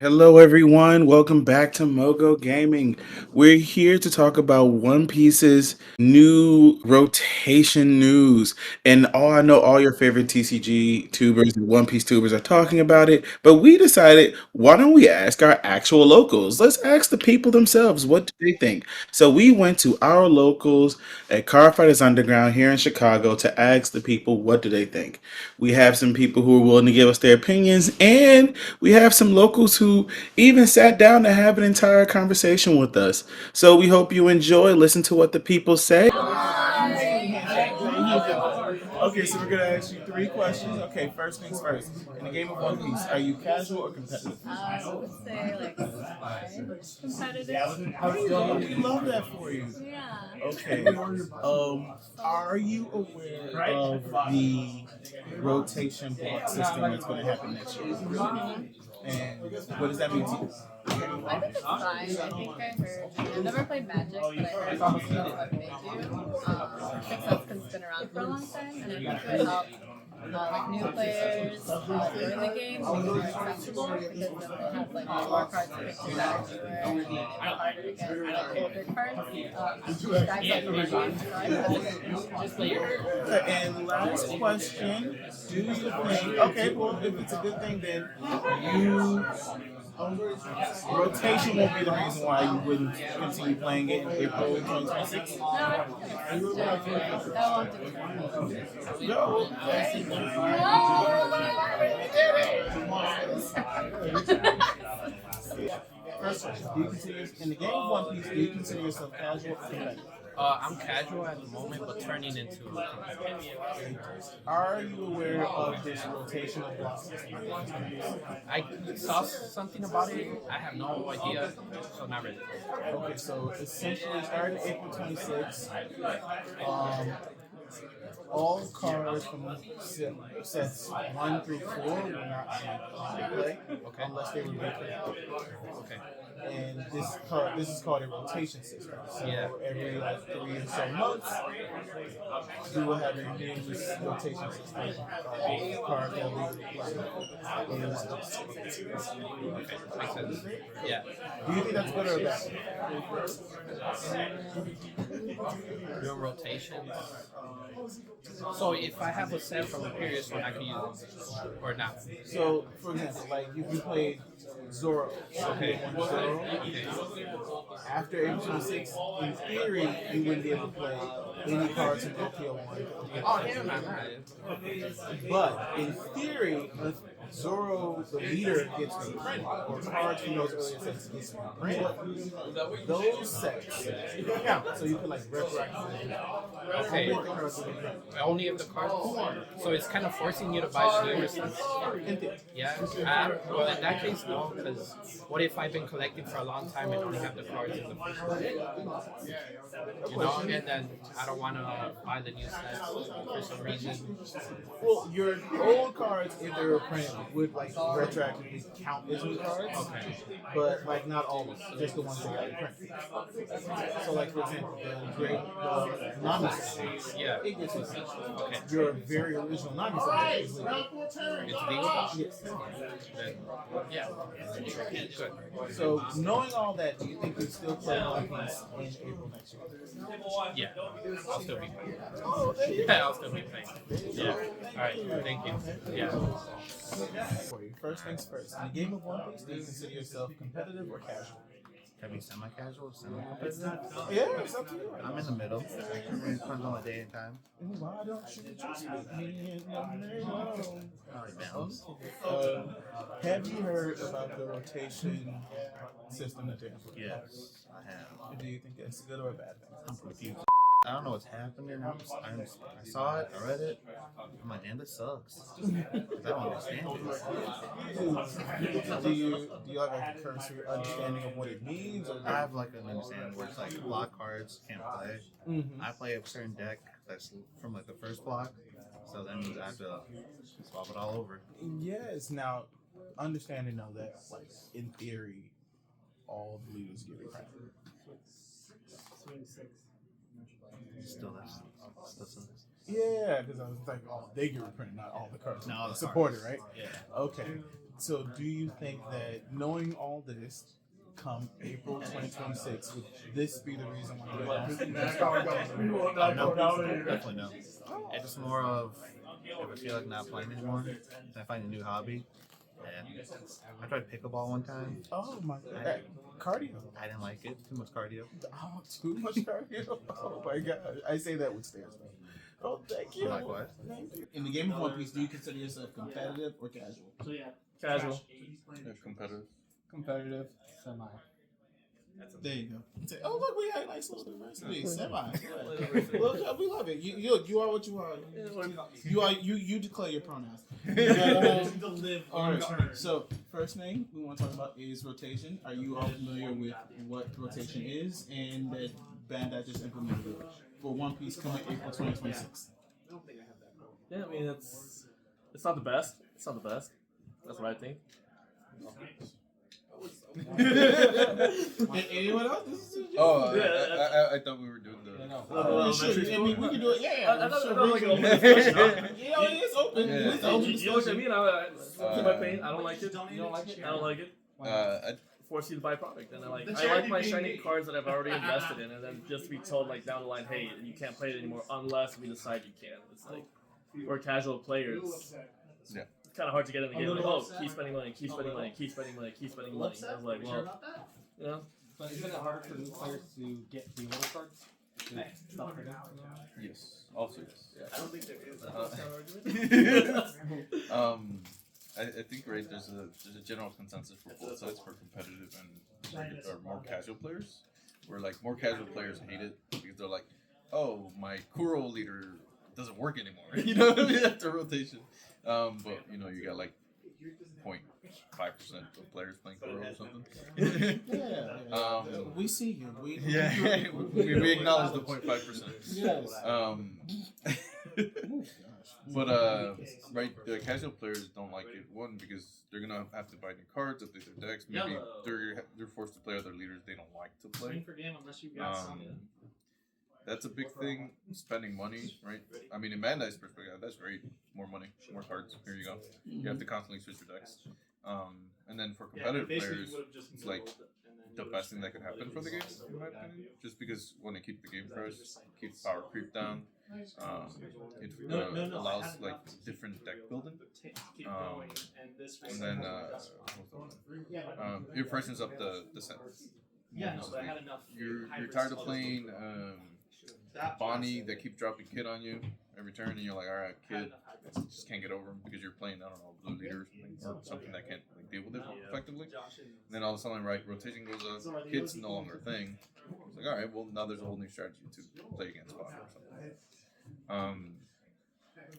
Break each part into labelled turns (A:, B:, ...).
A: Hello, everyone. Welcome back to Mogo Gaming. We're here to talk about One Piece's new rotation news. And I know all your favorite TCG tubers and One Piece tubers are talking about it, but we decided, why don't we ask our actual locals? Let's ask the people themselves, what do they think? So we went to our locals at Cardfighters Underground here in Chicago to ask the people, what do they think? We have some people who are willing to give us their opinions, and we have some locals who even sat down to have an entire conversation with us. So we hope you enjoy. Listen to what the people say. Okay, so we're gonna ask you three questions. Okay, first things first. In the game of One Piece, are you casual or competitive?
B: I would say like semi-competitive.
A: There you go. We love that for you.
B: Yeah.
A: Okay. Are you aware of the rotation block system that's going to happen next year? And what does that mean to you?
B: I think it's fine. I think I heard. I've never played Magic, but I heard most of what they do makes sense because it's been around for a long time, and I think it would help like new players join the game make it more accessible because then they have like more cards to pick through that are newer and harder to get older cards. Guys like me, so I think
A: And last question: do you think? Okay, well, if it's a good thing, then you rotation won't be the reason why you wouldn't continue playing it in April 2026.
B: no, I think it's that won't do
A: No. First question: do you consider in the game of One Piece? Do you consider yourself casual or competitive?
C: I'm casual at the moment, but turning into.
A: Are you aware of this rotational block system?
C: I saw something about it. I have no idea, so not really.
A: Okay, so essentially starting April 26th, um, all cards from sets 1 through 4 will not play
C: Okay.
A: unless they were recreated.
C: Okay.
A: And this is called a rotation system. So
C: Yeah.
A: every like 3 or so months, we will have a new rotation system cards that will be played.
C: Okay. Makes sense. Yeah.
A: Do you think that's good or bad?
C: Doing rotations. So if I have a set from the previous one, I can use it or not.
A: So, for example, like if you played Zoro,
C: Okay.
A: one Zoro,
C: Okay.
A: after April 26th, in theory, you wouldn't be able to play any cards from Tokyo 1 to Tokyo
C: Oh,
A: 2.
C: hell no.
A: But in theory, if Zoro, the leader, gets reprinted, or cards from those earlier sets gets reprinted, those sets count. So you could like retroactively.
C: Okay. Only if the cards. So it's kind of forcing you to buy the newer sets. Yeah. Well, in that case, no, because what if I've been collecting for a long time and only have the cards in the first one? You know, and then I don't want to buy the new sets for some reason.
A: Well, your old cards, if they were printed, would like retroactively count as new cards.
C: Okay.
A: But like not all of them, just the ones that got reprinted. So like for example, the great Nami set,
C: Yeah.
A: it gets reprinted.
C: Okay.
A: Your very original Nami set is legal.
C: It's legal?
A: Yes.
C: Then, yeah. Good.
A: So knowing all that, do you think you'd still play One Piece in April next year?
C: Yeah. I'll still be playing. Yeah, I'll still be playing. Yeah. All right. Thank you. Yeah.
A: For you, first things first. In the game of One Piece, do you consider yourself competitive or casual?
D: Can I be semi-casual, semi-competitive?
A: Yeah, it's up to you.
D: I'm in the middle. It depends on the day and time.
A: Why don't you just meet me in the middle?
D: I like balance.
A: Have you heard about the rotation system that they're implementing?
D: Yes, I have.
A: Do you think that's a good or a bad thing?
D: I'm confused. I don't know what's happening. I saw it. I read it. I'm like, damn, this sucks. 'Cause I don't understand it.
A: Do you have a cursory understanding of what it means? Or
D: I have like an understanding where it's like block cards can't play. I play a certain deck that's from like the first block, so that means I have to swap it all over.
A: Yes. Now, understanding though that, like in theory, all the leaders get reprinted.
D: Still, still sucks.
A: Yeah, because I was like, oh, they get reprinted, not all the cards.
D: Not all the
A: supported,
D: cards.
A: right?
D: Yeah.
A: Okay. So, do you think that knowing all this, come April 2026, would this be the reason why you're
D: Definitely no. It's more of if I feel like not playing anymore, then I find a new hobby. And I tried pickleball one time.
A: Oh my god. Cardio.
D: I didn't like it. Too much cardio.
A: Oh, too much cardio. Oh my god. I say that with stairs. Oh, thank you.
D: Likewise.
A: Thank you. In the game of One Piece, do you consider yourself competitive or casual?
E: Casual.
F: Competitive.
E: Competitive. Semi.
A: There you go. Oh look, we had nice little diversity. Semi. Look, we love it. You are what you are. You declare your pronouns. All right. So first thing we want to talk about is rotation. Are you all familiar with what rotation is and that Bandai just implemented it for One Piece coming April 2026?
E: Yeah, I mean it's not the best. It's not the best. That's what I think.
A: Anyone else? This is
F: Oh,
E: Yeah.
F: I thought we were doing the.
A: I mean, we can do it. Yeah,
E: I thought
A: sure,
E: that was like
A: we
E: an
A: can-
E: open discussion.
A: Yeah, it is open.
F: Yeah.
A: It's open
E: You look at me and I keep my pain. I don't like it.
B: You don't like it?
E: I don't like it.
F: I,
E: Force you to buy a product, and I like my shiny cards that I've already invested in, and then just be told like down the line, hey, you can't play it anymore unless we decide you can. It's like we're casual players.
F: Yeah.
E: It's kind of hard to get in the game. Like, oh, keep spending money, keep spending money, keep spending money, keep spending money. I was like, well, you know.
G: But isn't it harder for new players to get the older cards? Stop right now.
F: yes. Also yes.
E: I don't think there is.
F: I think right there's a general consensus for both sides for competitive and or more casual players, where like more casual players hate it because they're like, oh, my Kuro leader doesn't work anymore. You know what I mean? After rotation. But you know you got like 0.5% of players playing Kuro or something.
A: Yeah. We see you.
F: Yeah, we acknowledge the 0.5%.
A: Yes.
F: But right, the casual players don't like it. One, because they're gonna have to buy new cards, update their decks. Maybe they're forced to play other leaders they don't like to play. That's a big thing. Spending money, right? I mean, in Bandai's perspective, that's great. More money, more cards. Here you go. You have to constantly switch your decks. And then for competitive players, it's like the best thing that could happen for the game, in my opinion. Just because when they keep the game fresh, keep power creep down. It allows like different deck building. And then it freshens up the set. You're tired of playing Bonnie that keep dropping Kid on you every turn, and you're like, all right, Kid, just can't get over him because you're playing, I don't know, Blue Leader or something that can't like, deal with it effectively. And then all of a sudden, right, rotation goes up, Kid's no longer a thing. It's like, all right, well, now there's a whole new strategy to play against Bonnie or something.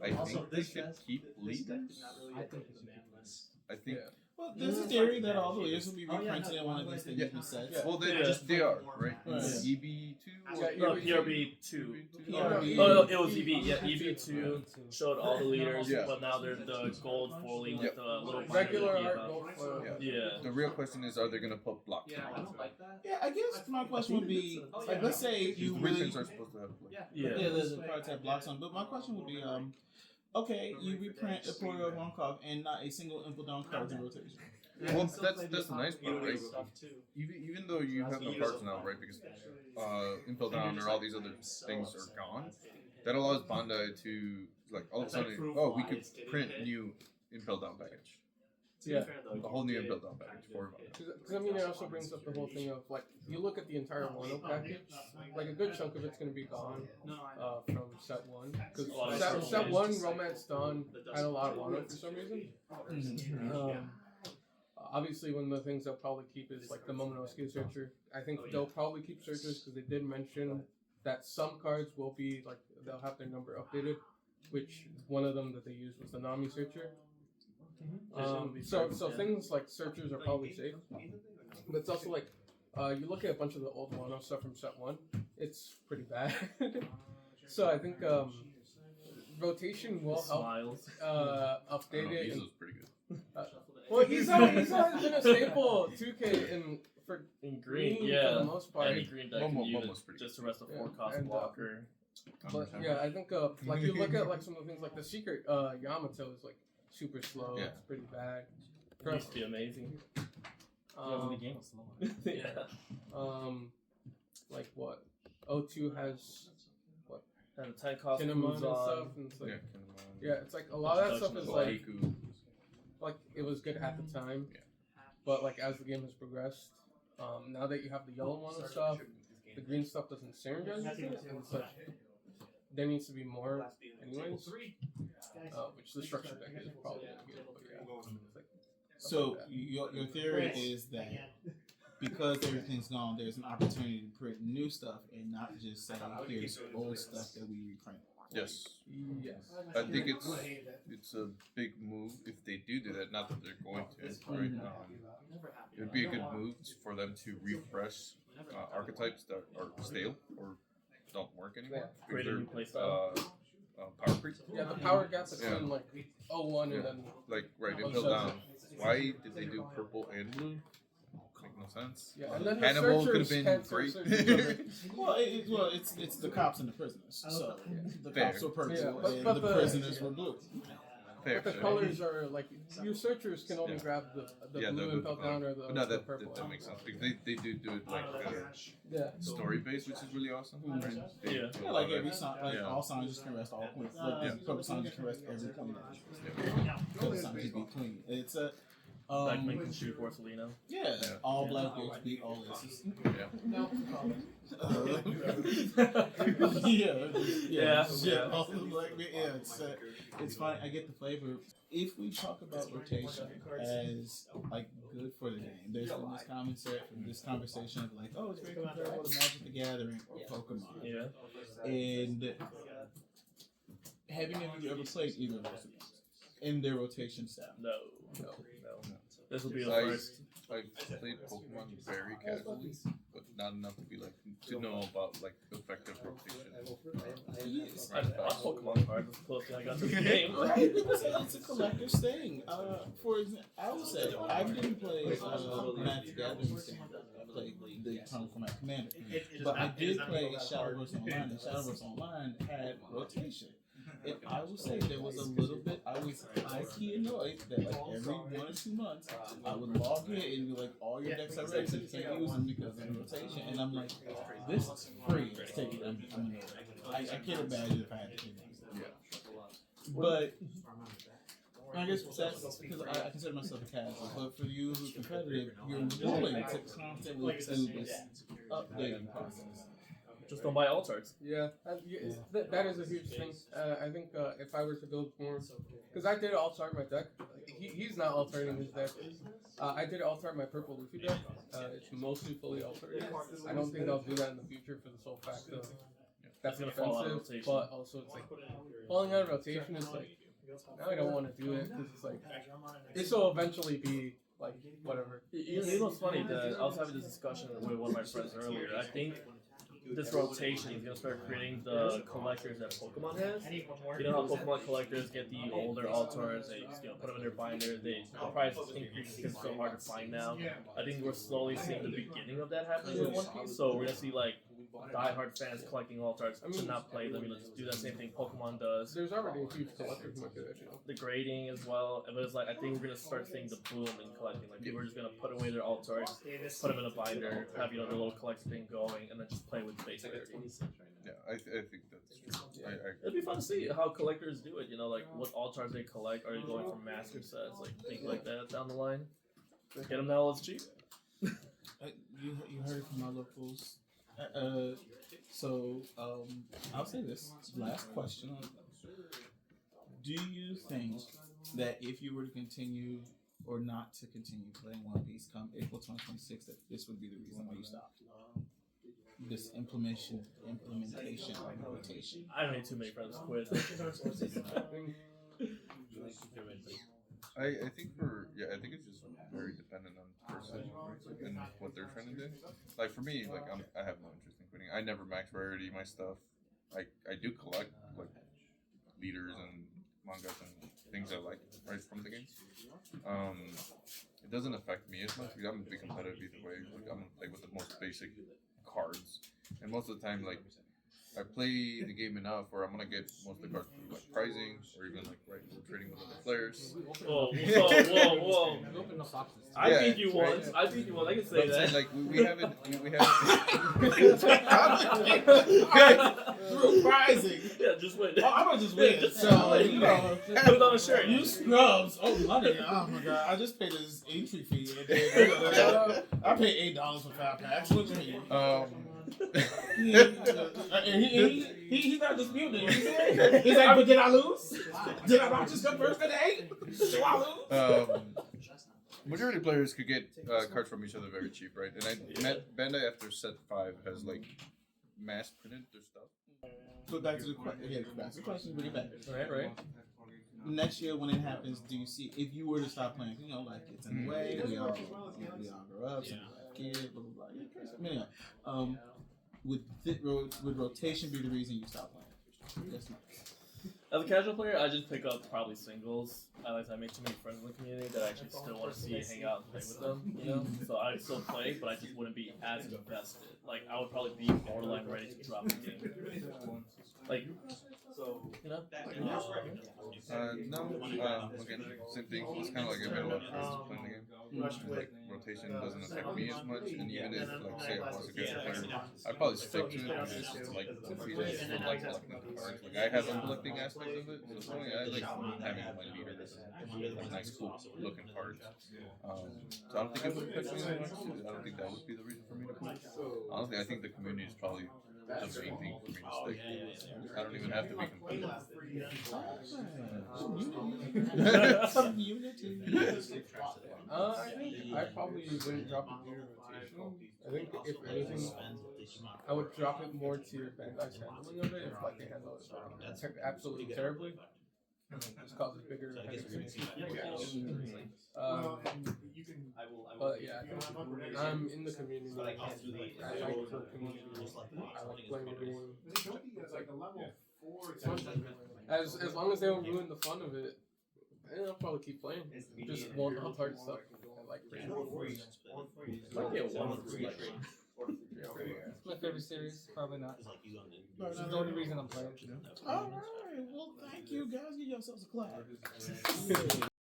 F: I think they should keep leaders. I think.
A: Well, there's a theory that all the leaders will be reprinted in one of these things we said.
F: Well, they are, right? EB2?
E: No, PRB2.
A: PRB.
E: Oh, no, it was EB. Yeah, EB2 showed all the leaders,
F: Yeah.
E: but now they're the gold foiling with the little
G: Regular
E: binder
G: art
E: above.
G: gold foil.
E: Yeah.
F: The real question is, are they going to put blocks?
A: Yeah, I guess my question would be, like, let's say you
F: The
A: really,
F: reprints are supposed to have blocks.
E: Yeah.
A: there's a cards have blocks on, but my question would be, okay, you reprint a Porter of Ronkov and not a single Impel card in rotation.
F: Well, that's the nice part, right? Even though you have no cards now, right? Because Impel Down or all these other things are gone, that allows Bandai to, like, all of a sudden, oh, we could print new Impel Down package.
G: Yeah.
F: A whole new Impel Down package for Bandai.
G: Because I mean, it also brings up the whole thing of like, you look at the entire Wano package, like a good chunk of it's going to be gone from set one. Because set one, Romance Dawn had a lot of Wano for some reason. Obviously, one of the things they'll probably keep is like the Momonosuke searcher. I think they'll probably keep searchers because they did mention that some cards will be like they'll have their number updated, which one of them that they used was the Nami searcher. So things like searchers are probably safe, but it's also like you look at a bunch of the old Wano stuff from set one, it's pretty bad. So I think rotation will help update it.
F: Mizo's pretty good.
G: Well, he's always been a staple 2K in
E: green,
G: for
E: yeah.
G: the most part.
E: Any green deck can use
F: Momo's
E: it.
F: pretty
E: Just the rest of
G: Yeah,
E: 4-cost
G: and,
E: blocker.
G: But yeah, I think like you look at like some of the things like the secret Yamato is like super slow.
F: Yeah.
G: It's pretty bad.
E: It used to be amazing.
G: Um,
E: The game was small. Yeah.
G: Like what? O2 has what?
E: And the 10 cost
G: Kinemon
E: moves
G: and
E: on.
G: stuff, and it's like,
F: Kinemon.
G: yeah, it's like a lot of that stuff is like
F: Haiku.
G: it was good at the time,
F: Yeah.
G: but like as the game has progressed, now that you have the yellow one and stuff, the green stuff doesn't synergize with it, and it's like there needs to be more, anyways. Which the structure deck is probably gonna get, but yeah. It's like,
A: So your theory is that because everything's gone, there's an opportunity to print new stuff and not just say here's old stuff that we reprint.
F: Yes.
G: yes.
F: I think it's a big move if they do that. Not that they're going to, right? It would be a good move for them to refresh archetypes that are stale or don't work anymore.
E: Create a new playstyle.
F: Power creep.
G: Yeah, the power gap between like 01 and then
F: Like right until down. Why did they do purple and blue? Make no sense.
G: yeah, and then the
F: Hannibal could have
G: searchers
F: been
G: can't
F: great.
G: search each other.
A: Well, it's the cops and the prisoners. So the
F: Fair.
A: cops were purple
G: Yeah,
A: and
G: but
A: the
G: the-
A: prisoners were blue.
F: Fair.
G: But the colors are like your searchers can only
F: Yeah.
G: grab the
F: Yeah,
G: blue and pelt down or the,
F: but no,
G: the
F: that
G: purple.
F: makes sense because they do it like
G: Yeah.
F: story based, which is really awesome. Right? They
E: Yeah.
F: do a
A: Yeah,
F: lot
A: like
F: of
A: every
F: it.
A: song, like
F: Yeah.
A: all songs can rest all queens. Like
F: Yeah.
A: purple songs can rest every queen. Purple songs can be clean. It's a
E: Black Man can shoot Porcelino.
A: yeah,
F: Yeah.
A: all black girls beat all aces.
F: Yeah.
E: Yeah.
A: All the black men, it's fine. I get the flavor. If we talk about rotation as like good for the game, there's been this conversation of like, oh, it's very comparable to Magic the Gathering or Pokemon.
E: Yeah.
A: And have any of you ever played either of those games in their rotation style?
E: No. This will be the
F: I
E: first.
F: played Pokemon very casually, but not enough to be like to know about like effective rotation.
A: Yes.
E: I bought Pokemon cards as close as I got to the game.
A: Right, it's a collector's thing. For example, I would say I didn't play Magic the Gathering standard. I played the Eternal Format Commander, but I did play Shadowverse Online, and Shadowverse Online had rotation. And I would say there was a little bit. I was high-key annoyed that like every 1 or 2 months I would log in and be like, all your decks are ready, so you can't use them because of the rotation. And I'm like, this is free. Let's take it. I'm annoyed. I can't imagine if I had to do that.
F: Yeah.
A: But I guess that's because I consider myself a casual. But for you who's competitive, you're willing to constantly do this updating process.
E: Just don't buy alt arts.
G: Yeah, that is a huge thing. I think if I were to build more, because I did alt-art my deck. He's not alt-arting his deck. I did alt-art my purple Luffy deck. It's mostly fully alt-arted. I don't think I'll do that in the future for the sole fact of that's
E: It's gonna fall out of
G: expensive,
E: rotation.
G: but also it's like falling out of rotation is like now I don't want to do it because it's like this will eventually be like whatever.
E: You know what's funny? I was having this discussion with one of my friends earlier. I think this rotation is going to start creating the collectors that Pokemon has. You know how Pokemon collectors get the older Altars, they put them in their binder, the price increases because it's so hard to find now. I think we're slowly seeing the beginning of that happening with One Piece. So we're going to see like die-hard fans collecting Altars to not play them, just do that same thing Pokemon does.
G: There's already a huge collector's market,
E: The grading as well, but it's like I think we're gonna start seeing the boom in collecting. Like people are just gonna put away their Altars, put them in a binder, have their little collection thing going, and then just play with basic cards.
F: Yeah, I think that's true.
E: It'd be fun to see how collectors do it. Like what Altars they collect. Are they going for master sets, like things like that down the line? Get them now, it's cheap.
A: You heard from my locals. I'll say this last question. Do you think that if you were to continue or not to continue playing One Piece come April 2026, that this would be the reason why you stopped? This implementation of rotation.
E: I don't need too many friends to quit.
F: I think I think it's just very dependent on the person and what they're trying to do. Like for me, like I have no interest in quitting. I never max rarity my stuff. I do collect like leaders and mangas and things I like right from the game. It doesn't affect me as much because I'm gonna be competitive either way. Like I'm like with the most basic cards, and most of the time like I play the game enough where I'm gonna get most of the cards through like pricing or even like trading with other players.
E: Whoa, whoa.
G: Open up boxes.
E: I
F: Yeah.
E: beat you once. I beat you once. I can
F: But
E: say
F: I'm saying,
E: that.
F: like we haven't.
H: Through prizing.
E: Yeah, just win.
H: Oh, I'm gonna just win.
E: Just
H: So,
E: win.
H: you know,
E: Put it on a shirt.
H: you scrubs. Oh, money. Oh my god. I just paid his entry fee. And then, I paid $8 for 5 packs. What do you mean? And he's not disputing it. He's like, but did I lose? Did I not just come first at 8? Do I lose?
F: Majority of players could get cards from each other very cheap, right? And I met Bandai after set 5 has like mass printed their stuff.
H: Go back to the question. Yeah, back to the question. Bring it back.
G: Right.
H: Next year, when it happens, do you see if you were to stop playing? You know, like it's in the way. We all grow up. Some kids, blah blah blah. Anyway, would rotation be the reason you stop playing? Yes, no.
E: As a casual player, I just pick up probably singles. I make too many friends in the community that I actually still want to see, hang out, and play with them. You know, so I still play, but I just wouldn't be as invested. Like I would probably be borderline ready to drop the game. Like, you know.
F: Again, same thing. It's kind of like I met a lot of friends playing the game. Like rotation doesn't affect me as much, and even if, like, say I was a good player, I'd probably stick to it because it's like I still like collecting the cards. Like I have a collecting aspect of it, so it's funny. I like having my leader like nice, cool looking cards. So I don't think it would affect me as much. I don't think that would be the reason for me to play. Honestly, I think the community is probably the main thing for me to stick. I don't even have to be competitive.
H: Community. I think I probably wouldn't drop it due to rotation. I think if anything, I would drop it more to Bandai's handling of it. If like they handle it absolutely terribly, just causes bigger headaches. But yeah, I'm in the community. I like the community. I like playing the game. As long as they don't ruin the fun of it, I'll probably keep playing. Just won't help hard stuff. I like it.
E: Might get one for free.
I: It's my favorite series. Probably not. This is the only reason I'm playing.
H: All right. Well, thank you guys. Give yourselves a clap.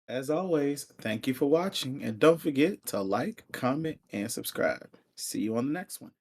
A: As always, thank you for watching, and don't forget to like, comment, and subscribe. See you on the next one.